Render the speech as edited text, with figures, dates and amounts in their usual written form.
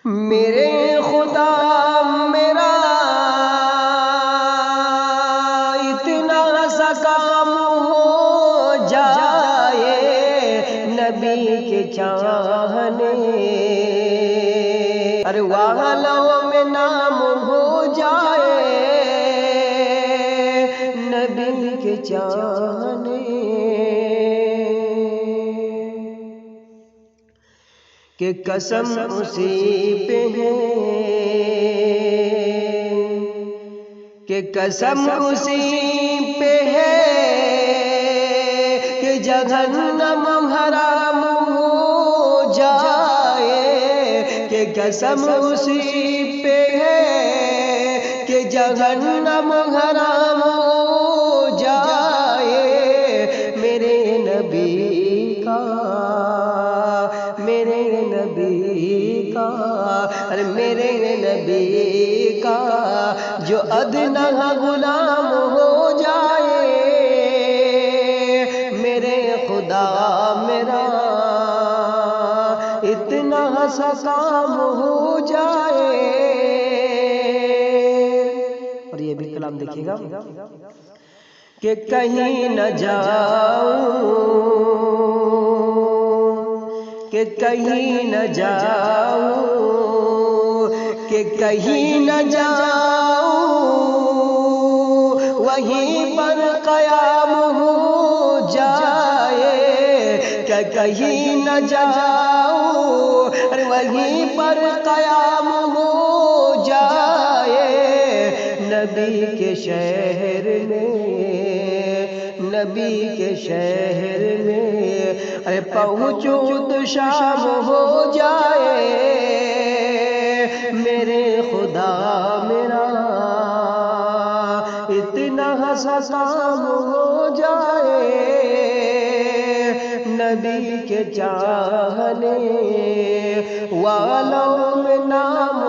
میرے خدا میرا اتنا سا کام ہو جائے نبی کے چاہنے، ارے والوں میں نام ہو جائے نبی کے چاہنے، کہ قسم اسی پہ ہے، کہ قسم اسی پہ ہے کہ جہنم حرام ہو جائے، کہ قسم اسی پہ ہے کہ جہنم حرام ہو جائے میرے نبی کا، میرے نبی کا، ارے میرے نبی کا جو ادنا غلام ہو جائے میرے خدا میرا اتنا سا کام ہو جائے۔ اور یہ بھی کلام دیکھیے گا کہ کہیں نہ جاؤں، کہ کہیں نہ جاؤں، کہ کہیں نہ جاؤں وہیں پر قیام ہو جائے، کہ کہیں نہ جاؤں وہیں پر قیام ہو جائے نبی کے شہر میں، نبی کے شہر میں، ارے پہنچوں تو شام ہو جائے میرے خدا میرا اتنا سا کام ہو جائے نبی کے چاہنے والوں میں نام